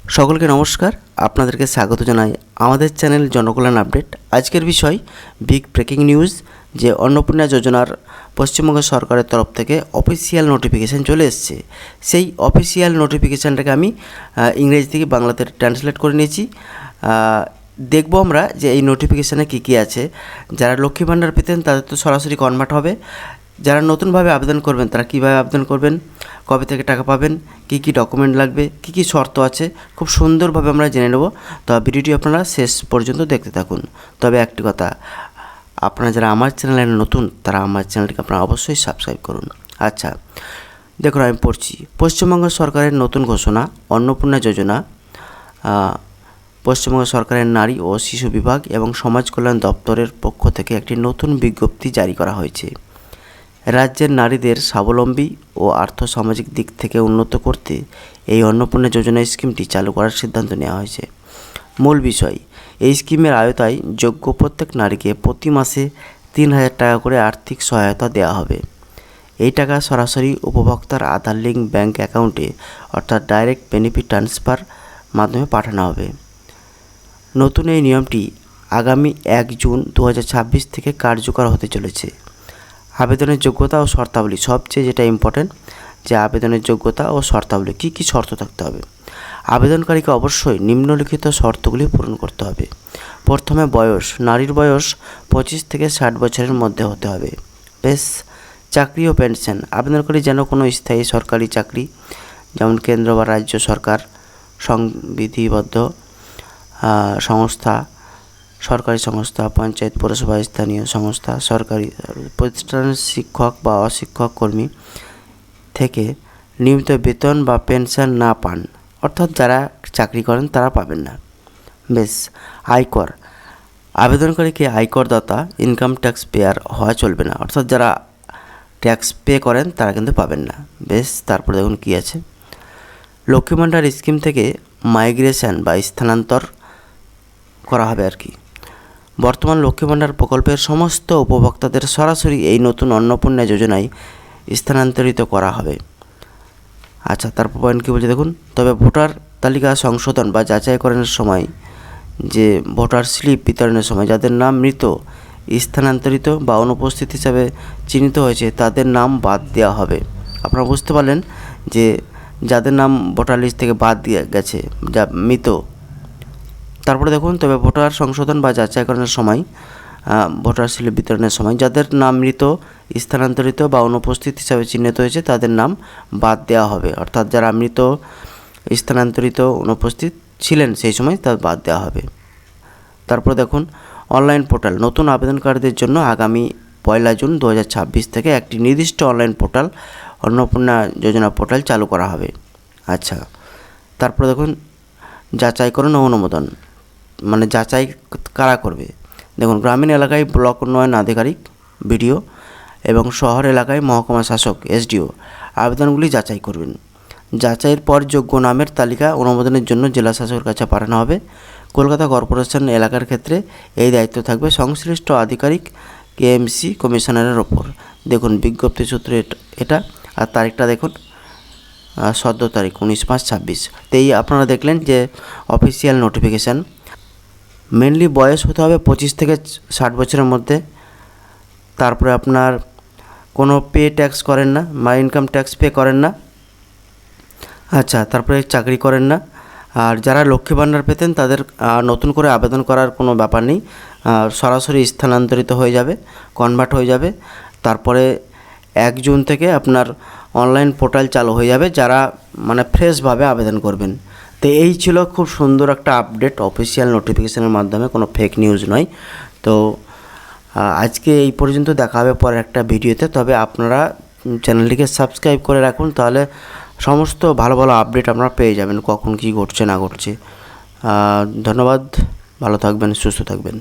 সকলকে নমস্কার, আপনাদেরকে স্বাগত জানাই আমাদের চ্যানেল জনকল্যাণ আপডেট। আজকের বিষয় বিগ ব্রেকিং নিউজ যে অন্নপূর্ণা যোজনার পশ্চিমবঙ্গ সরকারের তরফ থেকে অফিসিয়াল নোটিফিকেশান চলে এসেছে। সেই অফিসিয়াল নোটিফিকেশানটাকে আমি ইংরেজি থেকে বাংলাতে ট্রান্সলেট করে নিয়েছি। দেখব আমরা যে এই নোটিফিকেশানে কী কী আছে। যারা লক্ষ্মী ভাণ্ডার পেতেন তাদের তো সরাসরি কনভার্ট হবে। যারা নতুনভাবে আবেদন করবেন তারা কীভাবে আবেদন করবেন, কবে থেকে টাকা পাবেন, কী কী ডকুমেন্ট লাগবে, কী কী শর্ত আছে, খুব সুন্দরভাবে আমরা জেনে নেব। তো ভিডিওটি আপনারা শেষ পর্যন্ত দেখতে থাকুন। তবে একটি কথা, আপনারা যারা আমার চ্যানেলে নতুন তারা আমার চ্যানেলটিকে আপনারা অবশ্যই সাবস্ক্রাইব করুন। আচ্ছা, দেখুন আমি পড়ছি। পশ্চিমবঙ্গ সরকারের নতুন ঘোষণা, অন্নপূর্ণা যোজনা পশ্চিমবঙ্গ সরকারের নারী ও শিশু বিভাগ এবং সমাজ কল্যাণ দপ্তরের পক্ষ থেকে একটি নতুন বিজ্ঞপ্তি জারি করা হয়েছে। রাজ্যের নারীদের স্বাবলম্বী ও আর্থসামাজিক দিক থেকে উন্নত করতে এই অন্নপূর্ণা যোজনা স্কিমটি চালু করার সিদ্ধান্ত নেওয়া হয়েছে। মূল বিষয়, এই স্কিমের আওতায় যোগ্য প্রত্যেক নারীকে প্রতি মাসে ৩,০০০ টাকা করে আর্থিক সহায়তা দেওয়া হবে। এই টাকা সরাসরি উপভোক্তার আধার লিঙ্ক ব্যাঙ্ক অ্যাকাউন্টে অর্থাৎ ডাইরেক্ট বেনিফিট ট্রান্সফার মাধ্যমে পাঠানো হবে। নতুন এই নিয়মটি আগামী ১ জুন ২০২৬ থেকে কার্যকর হতে চলেছে। আবেদনের যোগ্যতা ও শর্তাবলী, সবচেয়ে যেটা ইম্পর্টেন্ট যে আবেদনের যোগ্যতা ও শর্তাবলী, কী কী শর্ত থাকতে হবে। আবেদনকারীকে অবশ্যই নিম্নলিখিত শর্তগুলি পূরণ করতে হবে। প্রথমে বয়স, নারীর বয়স ২৫ থেকে ৬০ বছরের মধ্যে হতে হবে। বেশ, চাকরি ও পেনশন, আবেদনকারী যেন কোনো স্থায়ী সরকারি চাকরি, যেমন কেন্দ্র বা রাজ্য সরকার, সংবিধিবদ্ধ সংস্থা, সরকারি সংস্থা, পঞ্চায়েত, পৌরসভা, স্থানীয় সংস্থা, সরকারি প্রতিষ্ঠানের শিক্ষক বা অশিক্ষক কর্মী থেকে নিয়মিত বেতন বা পেনশন না পান, অর্থাৎ যারা চাকরি করেন তারা পাবেন না। বেশ, আয়কর, আবেদনকারীকে আয়করদাতা, ইনকাম ট্যাক্স পেয়ার হওয়া চলবে না, অর্থাৎ যারা ট্যাক্স পে করেন তারা কিন্তু পাবেন না। বেশ, তারপরে দেখুন কী আছে। লক্ষ্মী ভাণ্ডার স্কিম থেকে মাইগ্রেশন বা স্থানান্তর করা হবে আর কি। বর্তমান লক্ষ্মী ভাণ্ডার প্রকল্পের সমস্ত উপভোক্তাদের সরাসরি এই নতুন অন্নপূর্ণা যোজনায় স্থানান্তরিত করা হবে। আচ্ছা, তারপর পয়েন্ট কী বলছে দেখুন। তবে ভোটার তালিকা সংশোধন বা যাচাইকরণের সময়, যে ভোটার স্লিপ বিতরণের সময় যাদের নাম মৃত, স্থানান্তরিত বা অনুপস্থিত হিসাবে চিহ্নিত হয়েছে তাদের নাম বাদ দেওয়া হবে। আপনারা বুঝতে পারলেন যে যাদের নাম ভোটার লিস্ট থেকে বাদ দিয়ে গেছে, যা মৃত। তারপরে দেখুন, তবে ভোটার সংশোধন বা যাচাইকরণের সময়, ভোটার স্লিপ বিতরণের সময় যাদের নাম মৃত, স্থানান্তরিত বা অনুপস্থিত হিসাবে চিহ্নিত হয়েছে তাদের নাম বাদ দেওয়া হবে, অর্থাৎ যারা মৃত, স্থানান্তরিত, অনুপস্থিত ছিলেন সেই সময় তা বাদ দেওয়া হবে। তারপর দেখুন, অনলাইন পোর্টাল, নতুন আবেদনকারীদের জন্য আগামী ১ জুন ২০২৬ থেকে একটি নির্দিষ্ট অনলাইন পোর্টাল, অন্নপূর্ণা যোজনা পোর্টাল চালু করা হবে। আচ্ছা, তারপর দেখুন, যাচাইকরণ ও অনুমোদন, মানে যাচাই কারা করবে। দেখুন, গ্রামীণ এলাকায় ব্লক উন্নয়ন আধিকারিক বিডিও এবং শহর এলাকায় মহকুমা শাসক এসডিও আবেদনগুলি যাচাই করবেন। যাচাইয়ের পর যোগ্য নামের তালিকা অনুমোদনের জন্য জেলা শাসকের কাছে পাঠানো হবে। কলকাতা কর্পোরেশন এলাকার ক্ষেত্রে এই দায়িত্ব থাকবে সংশ্লিষ্ট আধিকারিক কেএমসি কমিশনারের ওপর। দেখুন, বিজ্ঞপ্তি সূত্রে এটা, আর তারিখটা দেখুন ১৭ তারিখ 19/5/26। তো এই আপনারা দেখলেন যে অফিসিয়াল নোটিফিকেশান। মেনলি বয়স হতে হবে 25 থেকে 60 বছরের মধ্যে। তারপরে আপনার কোনো পে ট্যাক্স করেন না বা ইনকাম ট্যাক্স পে করেন না। আচ্ছা, তারপরে চাকরি করেন না। আর যারা লক্ষ্মী ভাণ্ডার পেতেন তাদের নতুন করে আবেদন করার কোনো ব্যাপার নেই, সরাসরি স্থানান্তরিত হয়ে যাবে, কনভার্ট হয়ে যাবে। তারপরে ১ জুন থেকে আপনার অনলাইন পোর্টাল চালু হয়ে যাবে, যারা মানে ফ্রেশভাবে আবেদন করবেন। তো এই ছিল খুব সুন্দর একটা আপডেট, অফিসিয়াল নোটিফিকেশানের মাধ্যমে, কোনো ফেক নিউজ নয়। তো আজকে এই পর্যন্ত, দেখা হবে পরের একটা ভিডিওতে। তবে আপনারা চ্যানেলটিকে সাবস্ক্রাইব করে রাখুন, তাহলে সমস্ত ভালো ভালো আপডেট আপনারা পেয়ে যাবেন, কখন কী ঘটছে না ঘটছে। ধন্যবাদ, ভালো থাকবেন, সুস্থ থাকবেন।